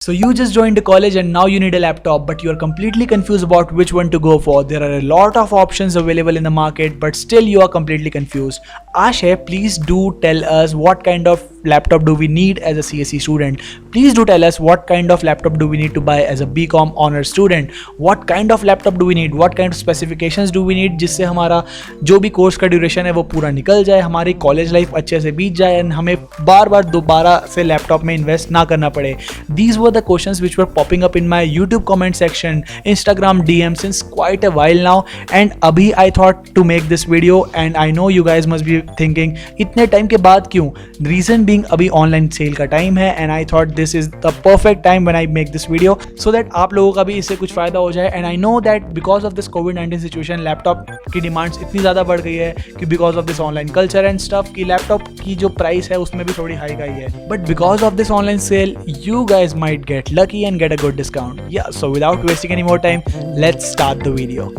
So you just joined the college and now you need a laptop, but you are completely confused about which one to go for. There are a lot of options available in the market, but still you are completely confused. Ashay, please do tell us what kind of laptop do we need as a CSE student. Please do tell us what kind of laptop do we need to buy as a BCom honor student. What kind of laptop do we need? What kind of specifications do we need जिससे हमारा जो भी course का duration है वो पूरा निकल जाए, हमारी कॉलेज लाइफ अच्छे से बीत जाए एंड हमें बार बार दोबारा से लैपटॉप में इन्वेस्ट ना करना पड़े. These were the questions which were popping up in my YouTube comment section, Instagram DM since quite a while now, and abhi I thought to make this video. And I know you guys must be thinking इतने time के बाद क्यों? Reason being अभी online sale का time है and I thought this is the perfect time when I make this video so that आप लोगों का भी इससे कुछ फायदा हो जाए. And I know that because of this COVID-19 situation laptop की डिमांड्स इतनी ज़्यादा बढ़ गई है कि because of this online culture and stuff कि लैपटॉप की जो प्राइस है उसमें भी थोड़ी हाई गई है. But because of this online sale you guys might get lucky and get a good discount. Yeah, so without wasting any more time, let's start the video.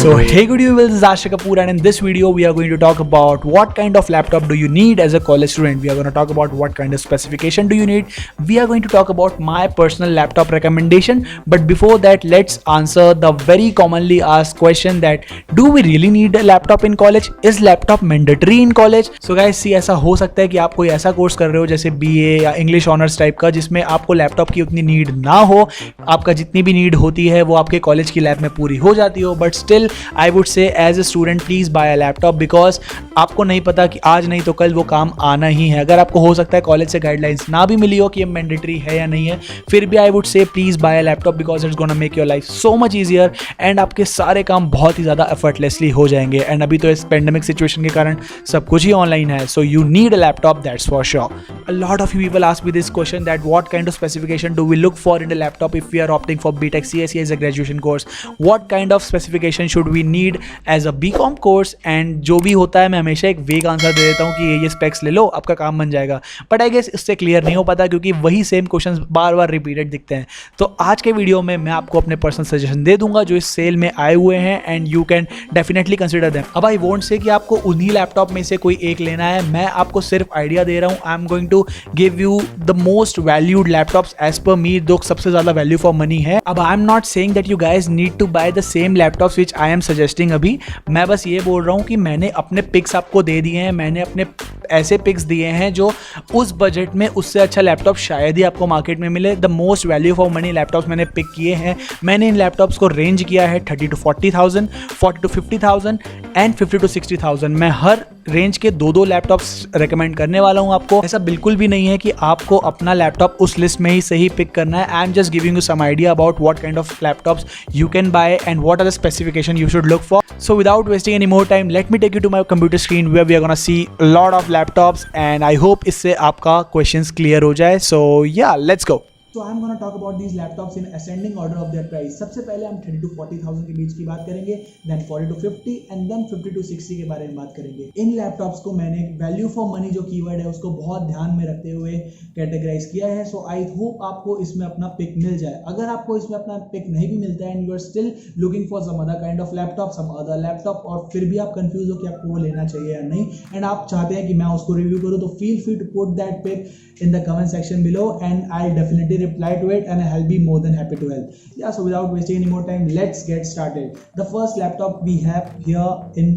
So hey good evening, this is Ashay Kapoor and in this video we are going to talk about what kind of laptop do you need as a college student. We are going to talk about what kind of specification do you need. We are going to talk about my personal laptop recommendation, but before that let's answer the very commonly asked question that do we really need a laptop in college? Is laptop mandatory in college? So guys see, ऐसा हो सकता है कि आप कोई ऐसा course कर रहे हो जैसे BA या इंग्लिश ऑनर्स टाइप का जिसमें आपको लैपटॉप की उतनी नीड ना हो, आपका जितनी भी नीड होती है वो आपके कॉलेज की लैब में पूरी हो जाती हो, but still I would say as a student please buy a laptop because आपको नहीं पता कि आज नहीं तो कल वो काम आना ही है. अगर आपको हो सकता है कॉलेज से गाइडलाइंस ना भी मिली हो कि ये मैंडेटरी है या नहीं है, फिर भी I would say please buy a laptop because it's gonna make your life so much easier and आपके सारे काम बहुत ही ज़्यादा एफर्टलेसली हो जाएंगे. एंड अभी तो इस पेंडेमिक सिचुएशन के कारण सब कुछ ही ऑनलाइन है, so you need a laptop, that's for sure. A lot of you people ask me this question that what kind of specification do we look for in a laptop if we are opting for BTech CSE as a graduation course. What kind of specification should we need as a BCom course. And जो भी होता है मैं हमेशा एक वेग answer दे देता हूँ कि ये स्पेक्स ले लो आपका काम बन जाएगा, बट आई गेस इससे क्लियर नहीं हो पाता क्योंकि वही सेम क्वेश्चंस बार बार रिपीटेड दिखते हैं. तो आज के वीडियो में मैं आपको अपने पर्सनल सजेशन दे दूंगा जो इस सेल में आए हुए हैं and you can definitely consider them. अब आई वोंट से कि आपको उन्हीं लैपटॉप में से कोई एक लेना है, मैं आपको सिर्फ आइडिया दे रहा हूँ. I am going to give you the most valued laptops as per me, जो सबसे ज्यादा वैल्यू फॉर मनी है. अब I am not saying that you guys need to buy the same laptops which I am suggesting. अभी मैं बस ये बोल रहा हूँ कि मैंने अपने पिक्स आपको दे दिए हैं, मैंने अपने ऐसे पिक्स दिए हैं जो उस बजट में उससे अच्छा लैपटॉप शायद ही आपको मार्केट में मिले. The most value for money laptops मैंने पिक किए हैं. मैंने इन लैपटॉप्स को रेंज किया है 30 to 40,000, 40 to 50,000 एंड 50 to 60,000. मैं हर रेंज के दो लैपटॉप्स रेकमेंड करने वाला हूँ आपको. ऐसा बिल्कुल भी नहीं है कि आपको अपना लैपटॉप उस लिस्ट में ही सही पिक करना है. I am just giving you some idea about what kind of laptops you can buy and what are the specification you should look for. So without wasting any more time, let me take you to my computer screen where we are gonna see a lot of laptops and I hope इससे आपका questions clear हो जाए. So yeah, let's go. So I'm gonna talk about these laptops in ascending order of their price. सबसे पहले हम 30 to 40,000 के बीच की बात करेंगे, then 40 to 50 and then 50 to 60 के बारे में बात करेंगे. इन लैपटॉप्स को मैंने वैल्यू फॉर मनी जो कीवर्ड है उसको बहुत ध्यान में रखते हुए कैटेगराइज किया है. सो आई होप आपको इसमें अपना पिक मिल जाए. अगर आपको इसमें अपना पिक नहीं भी मिलता है and you are still looking for some other kind of laptop, some other laptop, और फिर भी आप कंफ्यूज हो कि आपको वो लेना चाहिए या नहीं एंड आप चाहते हैं कि मैं उसको रिव्यू करूँ, तो feel free to put that pick in the comment section below and I'll definitely reply to it and I'll be more than happy to help. Yeah, so without wasting any more time, let's get started. The first laptop we have here in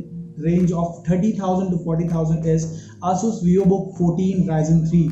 range of 30,000 to 40,000 is Asus VivoBook 14 Ryzen 3.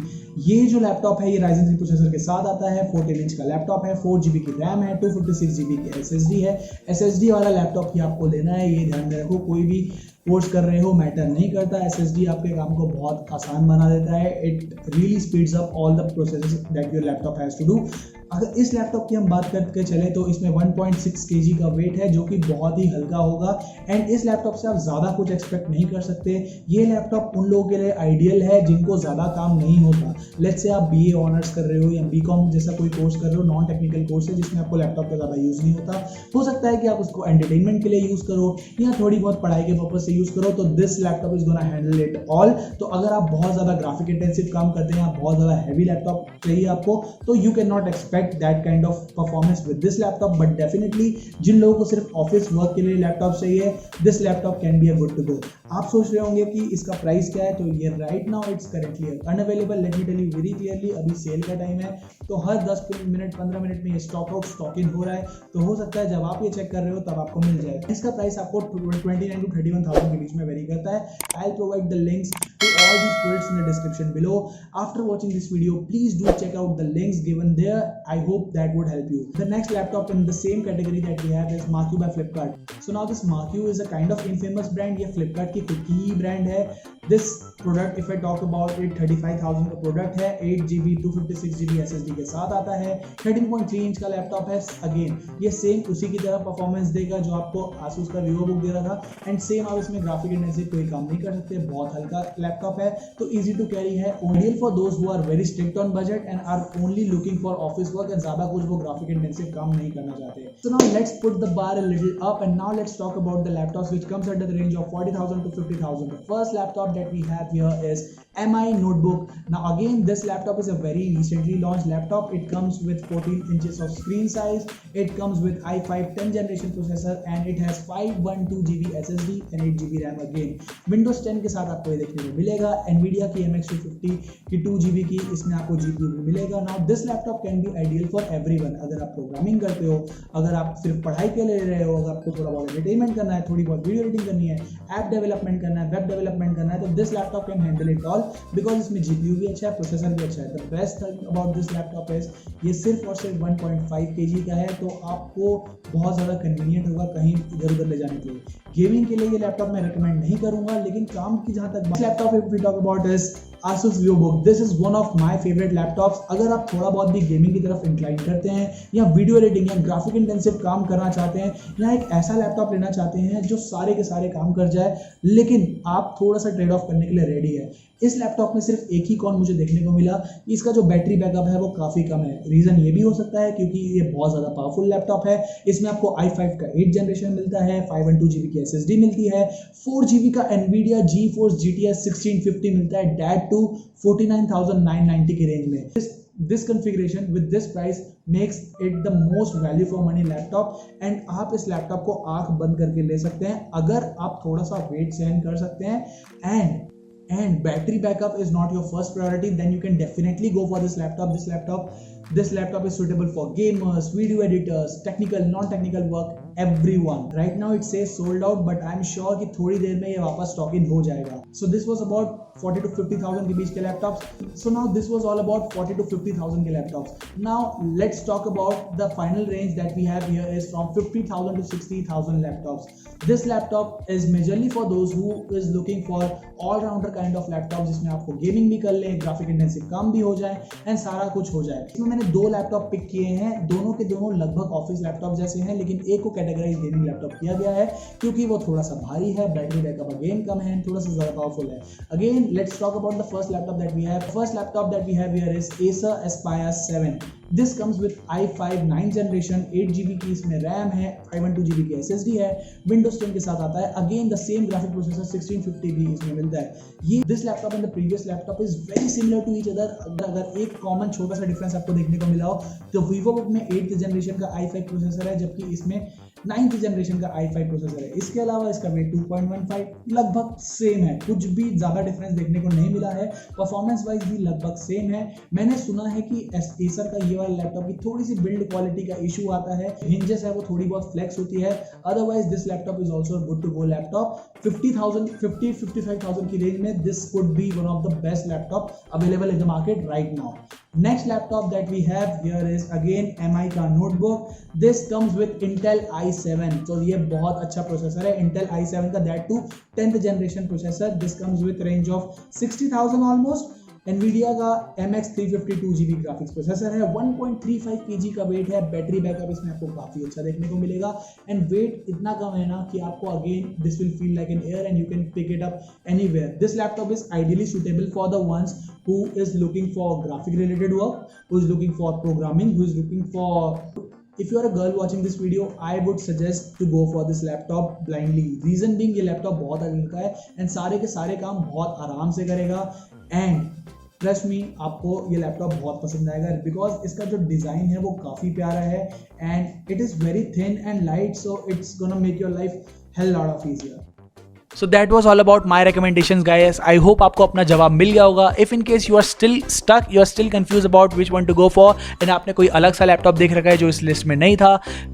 ये जो laptop है ये Ryzen 3 processor के साथ आता है. 14 inch का laptop है, 4GB की रैम है, 256GB की SSD है. SSD वाला लैपटॉप ही आपको लेना है, ये ध्यान में रखो. कोई भी कोर्स कर रहे हो मैटर नहीं करता, SSD आपके काम को बहुत आसान बना देता है. It really speeds up all the processes that your laptop has to do. अगर इस लैपटॉप की हम बात करके चले तो इसमें 1.6 kg का वेट है जो कि बहुत ही हल्का होगा एंड इस लैपटॉप से आप ज़्यादा कुछ एक्सपेक्ट नहीं कर सकते. ये लैपटॉप उन लोगों के लिए आइडियल है जिनको ज़्यादा काम नहीं होता. लेट्स से आप BA ऑनर्स कर रहे हो या BCom जैसा कोई कोर्स कर रहे हो, नॉन टेक्निकल कोर्स है जिसमें आपको लैपटॉप का ज़्यादा यूज़ नहीं होता. हो सकता है कि आप उसको एंटरटेनमेंट के लिए यूज़ करो या थोड़ी बहुत पढ़ाई के पर्पज से यूज करो तो this laptop is gonna handle it all. तो अगर आप बहुत ज्यादा ग्राफिक इंटेंसिव काम करते हैं, बहुत ज्यादा हैवी लैपटॉप चाहिए आपको, तो you can not expect that kind of performance with this laptop, but definitely जिन लोगों को सिर्फ ऑफिस वर्क के लिए लैपटॉप चाहिए, this laptop can be a good to go. आप सोच रहे होंगे कि इसका प्राइस क्या है, तो ये right now it's currently unavailable. Let me tell you very clearly, अभी सेल का टाइम है, तो हर 10 मिनट 15 मिनट में ये स्टॉक आउट स्टॉक इन हो रहा है, तो हो सकता है जब आप ये चेक कर रहे हो तब आपको मिल जाए। इसका प्राइस आपको 29 to 31,000 के बीच में वेरी करता है। I will provide the links to all these products in the description below. After watching this video, please do check out the links given there. I hope that would help you. The next laptop in the same category that we have is Marquee by Flipkart. So now this Marquee is a kind of infamous brand. ये Flipkart की खुद की brand है। This product, if I talk about it, 35,000 का product है, 8GB 256GB SSD के साथ आता है, 13.3 इंच का लैपटॉप है। अगेन ये सेम उसी की तरह परफॉर्मेंस देगा जो आपको Asus का Vivo Book दे रहा था, एंड सेम आप इसमें ग्राफिक इंटेंसिव कोई काम नहीं कर सकते, बहुत हल्का लैपटॉप है, तो इजी टू कैरी है। Only for those who are very strict on budget and are only looking for office work and ज्यादा कुछ वो ग्राफिक इंटेंसिव काम नहीं करना चाहते। So now let's put the bar a little up and now let's talk about the laptops which comes under the range of 40,000 to 50,000. The first laptop that we have here is MI Notebook. Now again, this laptop is a very recently launched laptop. It comes with 14 inches of screen size. It comes with i5 10th generation processor and it has 512GB SSD and 8GB RAM again. Windows 10 के साथ आपको ये देखने को मिलेगा। Nvidia की MX250 की 2GB की इसमें आपको GPU भी मिलेगा। Now this laptop can be ideal for everyone. अगर आप प्रोग्रामिंग करते हो, अगर आप सिर्फ पढ़ाई के लिए रहे हो, अगर आपको थोड़ा बहुत एंटरटेनमेंट करना है, थोड़ी बहुत वीडियो एडिटिंग करनी है, ऐप डेवलपमेंट करना है, वेब डेवलपमेंट करना है, तो this laptop can handle it all because इसमें GPU भी अच्छा है, प्रोसेसर भी अच्छा है। The best thing about this laptop is ये सिर्फ और सिर्फ 1.5 kg का है, तो आपको बहुत ज़्यादा कन्वीनियंट होगा कहीं इधर उधर ले जाने के लिए। गेमिंग के लिए ये लैपटॉप मैं रिकमेंड नहीं करूंगा, लेकिन काम की जहाँ तक laptop if we talk about is Asus VivoBook. This is one of my favorite laptops. अगर आप थोड़ा बहुत भी गेमिंग की तरफ इंक्लाइन करते हैं या वीडियो एडिटिंग या ग्राफिक इंटेंसिव काम करना चाहते हैं या एक ऐसा लैपटॉप लेना चाहते हैं जो सारे के सारे काम कर जाए, लेकिन आप थोड़ा सा ट्रेड ऑफ करने के लिए रेडी है, इस लैपटॉप में सिर्फ एक ही कॉन मुझे देखने को मिला, इसका जो बैटरी बैकअप है वो काफ़ी कम है। रीज़न ये भी हो सकता है क्योंकि ये बहुत ज़्यादा पावरफुल लैपटॉप है। इसमें आपको i5 का 8th जनरेशन मिलता है, 512GB की SSD मिलती है, 4GB का NVIDIA GeForce GTX 1650 मिलता है, डेट टू 49,990 की रेंज में। This configuration with this price makes it the most value for money laptop and आप इस लैपटॉप को आंख बंद करके ले सकते हैं अगर आप थोड़ा सा वेट सहन कर सकते हैं and battery backup is not your first priority, then you can definitely go for this laptop. This laptop is suitable for gamers, video editors, technical, non-technical work, everyone. Right now it says sold out, but I'm sure कि थोड़ी देर में ये वापस stock in हो जाएगा. So this was about 40 to 50,000 के बीच के laptops. So now this was all about 40 to 50,000 के laptops. Now let's talk about the final range that we have here is from 50,000 to 60,000 laptops. This laptop is majorly for those who is looking for all-rounder kind of laptop जिसमें आपको gaming भी कर ले, graphic intensive काम भी हो जाए and सारा कुछ हो जाए। इसमें मैंने दो लैपटॉप पिक किए हैं, दोनों के दोनों लगभग ऑफिस लैपटॉप जैसे हैं, लेकिन एक को कैटेगराइज गेमिंग लैपटॉप किया गया है क्योंकि वो थोड़ा सा भारी है, बैटरी बैकअप अगेन कम है, थोड़ा सा ज़्यादा पावरफुल है। Again let's talk about the first laptop that we have. First laptop that we have here is Acer Aspire 7. This comes with i5 9th generation, 8GB की इसमें RAM है, 512GB की SSD है, Windows 10 के साथ आता है। Again the same graphic processor 1650 भी इसमें मिलता है। ये this laptop and the previous laptop is very similar to each other. अगर एक कॉमन छोटा सा डिफरेंस आपको देखने को मिला हो तो VivoBook में 8th जनरेशन का i5 प्रोसेसर है, जबकि इसमें 9th जनरेशन का i5 प्रोसेसर है। इसके अलावा इसका वेट 2.15 लगभग सेम है, कुछ भी ज़्यादा डिफरेंस देखने को नहीं मिला है। परफॉर्मेंस वाइज भी लगभग सेम है। मैंने सुना है कि Acer का ये वाला लैपटॉप की थोड़ी सी बिल्ड क्वालिटी का इशू आता है, हिंजेस है वो थोड़ी बहुत फ्लेक्स होती है। Otherwise this laptop is also good to go laptop. 50,000 की रेंज में this could be one of the best laptop available in the market right now. Next laptop that we have here is again MI का notebook. This comes with Intel i7. So ये बहुत अच्छा processor है, Intel i7 का that too 10th generation processor. This comes with range of 60,000 almost. NVIDIA का MX350 2GB graphics processor है, 1.35 kg का wait है, बैटरी बैकअप इसमें आपको काफ़ी अच्छा देखने को मिलेगा एंड वेट इतना कम है ना कि आपको again this will feel like an air and you can pick it up anywhere. This laptop is ideally suitable for the ones who is looking for graphic related work, who is looking for programming, who is looking for if you are a girl watching this video, I would suggest to go for this laptop blindly. Reason being, ये laptop बहुत आगे का है and सारे के सारे काम बहुत आराम से करेगा and ट्रस्ट मी, आपको ये लैपटॉप बहुत पसंद आएगा बिकॉज इसका जो डिज़ाइन है वो काफ़ी प्यारा है and it is very thin and light, so it's gonna make your life hell lot of easier. So that was all about my recommendations, guys. I hope आपको अपना जवाब मिल गया होगा. If in case you are still stuck, you are still confused about which one to go for, and आपने कोई अलग सा laptop देख रखा है जो इस लिस्ट में नहीं था,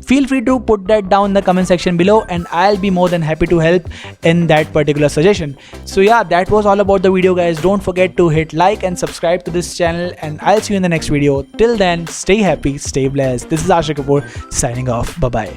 feel free to put that down in the comment section below, and I'll be more than happy to help in that particular suggestion. So yeah, that was all about the video, guys. Don't forget to hit like and subscribe to this channel, and I'll see you in the next video. Till then, stay happy, stay blessed. This is Ashik Kapoor signing off. Bye bye.